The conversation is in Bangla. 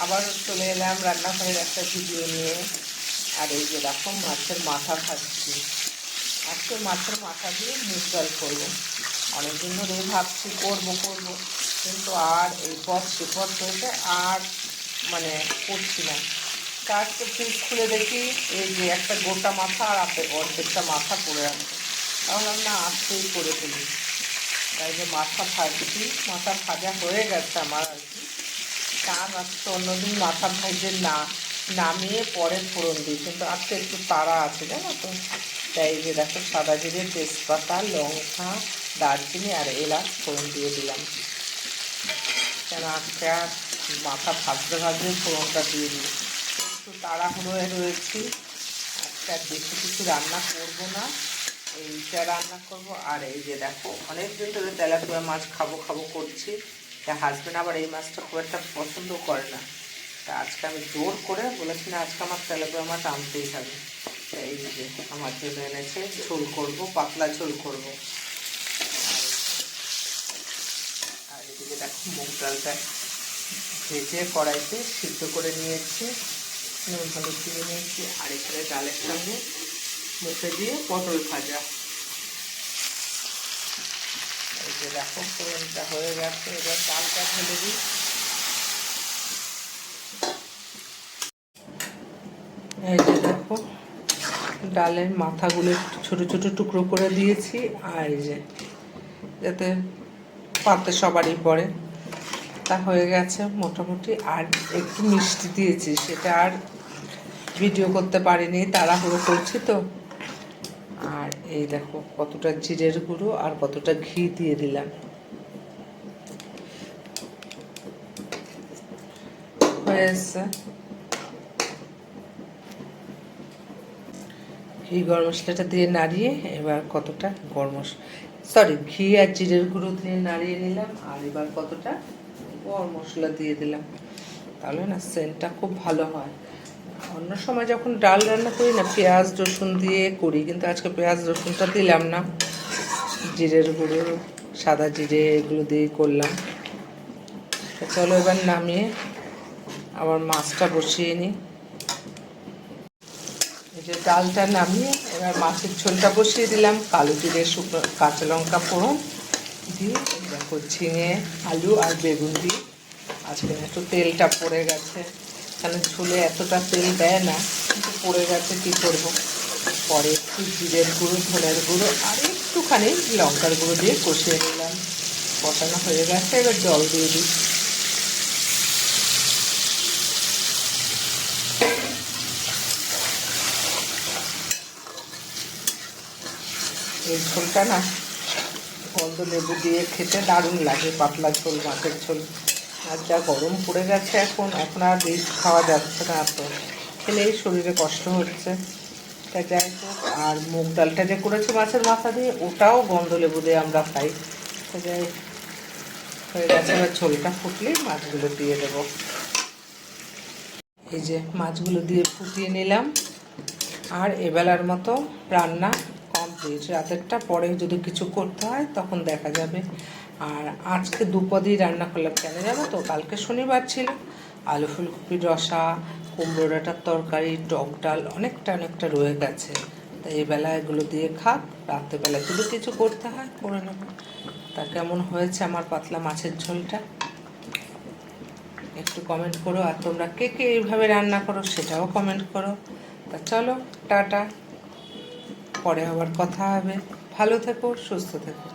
আবার চলে এলাম রান্নাঘরের একটা ভিডিও নিয়ে। আর এই যে দেখো মাছের মাথা ভাজছি। আজকে মাছের মাথা দিয়ে মুগ ডাল করবো। অনেকদিন ধরেই ভাবছি করবো কিন্তু আর এই পথ সেপথ হয়েছে আর মানে করছি না। তা আজকে ফ্রিজ খুলে দেখি এই যে একটা গোটা মাথা আর অর্ধেকটা মাথা পড়ে আছে। তাহলে না আজকেই করে ফেলি। তাই যে মাথা ভাজছি, মাথা ভাজা হয়ে গেছে আমার আর কি। কারণ আজকে অন্যদিন মাথা ভাজে নামিয়ে পরে ফোড়ন দিই, কিন্তু আজকে একটু তাড়া আছে জানো তো। তাই যে দেখো সাদা জিরে, তেজপাতা, লঙ্কা, দারচিনি আর এলাচ ফোড়ন দিয়ে দিলাম। কেন আজকে আর মাথা ভাজতে ফোড়নটা দিয়ে দিই। একটু তাড়াহুড়োয় রয়েছি। আজকে আর বেশি কিছু রান্না করবো না, এইটা রান্না করব। আর এই যে দেখো অনেক দিন ধরে তেলাপিয়া মাছ খাবো করছি। তা হাজব্যান্ড আবার এই মাছটা খুব একটা পছন্দ করে না। তা আজকে আমি জোর করে বলেছি না, আজকে আমার তেলাপিয়া মাছ আনতেই হবে। তা এই যে আমার জন্য এনেছে, ঝোল করব, পাতলা ঝোল করব। আর এদিকে দেখো মুগ ডালটা ভেজে কড়াইতে সিদ্ধ করে নিয়েছি, নুন হলুদ দিয়ে নিয়েছি। আর এখানে ডালের সঙ্গে মুখে দিয়ে পটল ভাজা। এই যে দেখো ফোড়নটা হয়ে গেছে, এবার ডালটা ঢেলে দিই। এই যে দেখো ডালের মাথাগুলো ছোট ছোট টুকরো করে দিয়েছি। আর এই যে যাতে পাতে সবারই পড়ে, তা হয়ে গেছে মোটামুটি। আর একটু মিষ্টি দিয়েছি, সেটা আর ভিডিও করতে পারিনি, তাড়াহুড়ো করছি তো। আর এই দেখো কতটা জিরের গুঁড়ো আর কতটা ঘি দিয়ে দিলাম। হয়ে এসছে। ঘি গরম মশলাটা দিয়ে নাড়িয়ে এবার কতটা ঘি আর জিরের গুঁড়ো দিয়ে নাড়িয়ে নিলাম। আর এবার কতটা গরম মশলা দিয়ে দিলাম, তাহলে না সেন্টটা খুব ভালো হয়। অন্য সময় যখন ডাল রান্না করি না পেঁয়াজ রসুন দিয়ে করি, কিন্তু আজকে পেঁয়াজ রসুনটা দিলাম না, জিরের গুঁড়ো, সাদা জিরে এগুলো দিয়ে করলাম। চলো এবার নামিয়ে আবার মাছটা বসিয়ে নিই। এই যে ডালটা নামিয়ে এবার মাছের ঝোলটা বসিয়ে দিলাম। কালো জিরে, শুকনো কাঁচা লঙ্কা ফোড়ন দিয়ে দেখো ঝিঙে, আলু আর বেগুন দিয়ে। আজকে একটু তেলটা পড়ে গেছে, এখানে ঝোলে এতটা তেল দেয় না, কিন্তু পড়ে গেছে, কী করবো। পরে একটু জিরের গুঁড়ো, ধনের গুঁড়ো আর একটুখানি লঙ্কার গুঁড়ো দিয়ে কষিয়ে নিলাম। কষানো হয়ে গেছে, এবার জল দিয়ে দিই। এই ঝোলটা না গন্ধ লেবু দিয়ে খেতে দারুণ লাগে, পাতলা ঝোল, মাছের ঝোল। আর যা গরম পড়ে গেছে এখন আর রিচ খাওয়া যাচ্ছে না, তো খেলেই শরীরে কষ্ট হচ্ছে। তা যাই হোক, আর মুগ ডালটা যে করেছে মাছের মাথা দিয়ে, ওটাও গন্ধ লেবু দিয়ে আমরা খাই। তা যাই হয়ে গেছে, এবার ঝোলটা ফুটলেই মাছগুলো দিয়ে দেবো। এই যে মাছগুলো দিয়ে ফুটিয়ে নিলাম। আর এবেলার মতো রান্না কমপ্লিট। রাতেরটা পরে যদি কিছু করতে হয় তখন দেখা যাবে। আর আজকে দুপদই রান্না করলাম, কেন জানো তো, কালকে শনিবার ছিল। আলু ফুলকপির রসা, কুমড়ো ডাঁটার তরকারি, টক ডাল অনেকটা রয়ে গেছে। তাই এবেলা এগুলো দিয়ে খাক, রাত্রেবেলা যদি কিছু করতে হয় করে নেব। তা কেমন হয়েছে আমার পাতলা মাছের ঝোলটা একটু কমেন্ট করো। আর তোমরা কে এইভাবে রান্না করো সেটাও কমেন্ট করো। তা চলো টাটা, পরে আবার কথা হবে। ভালো থেকো, সুস্থ থেকো।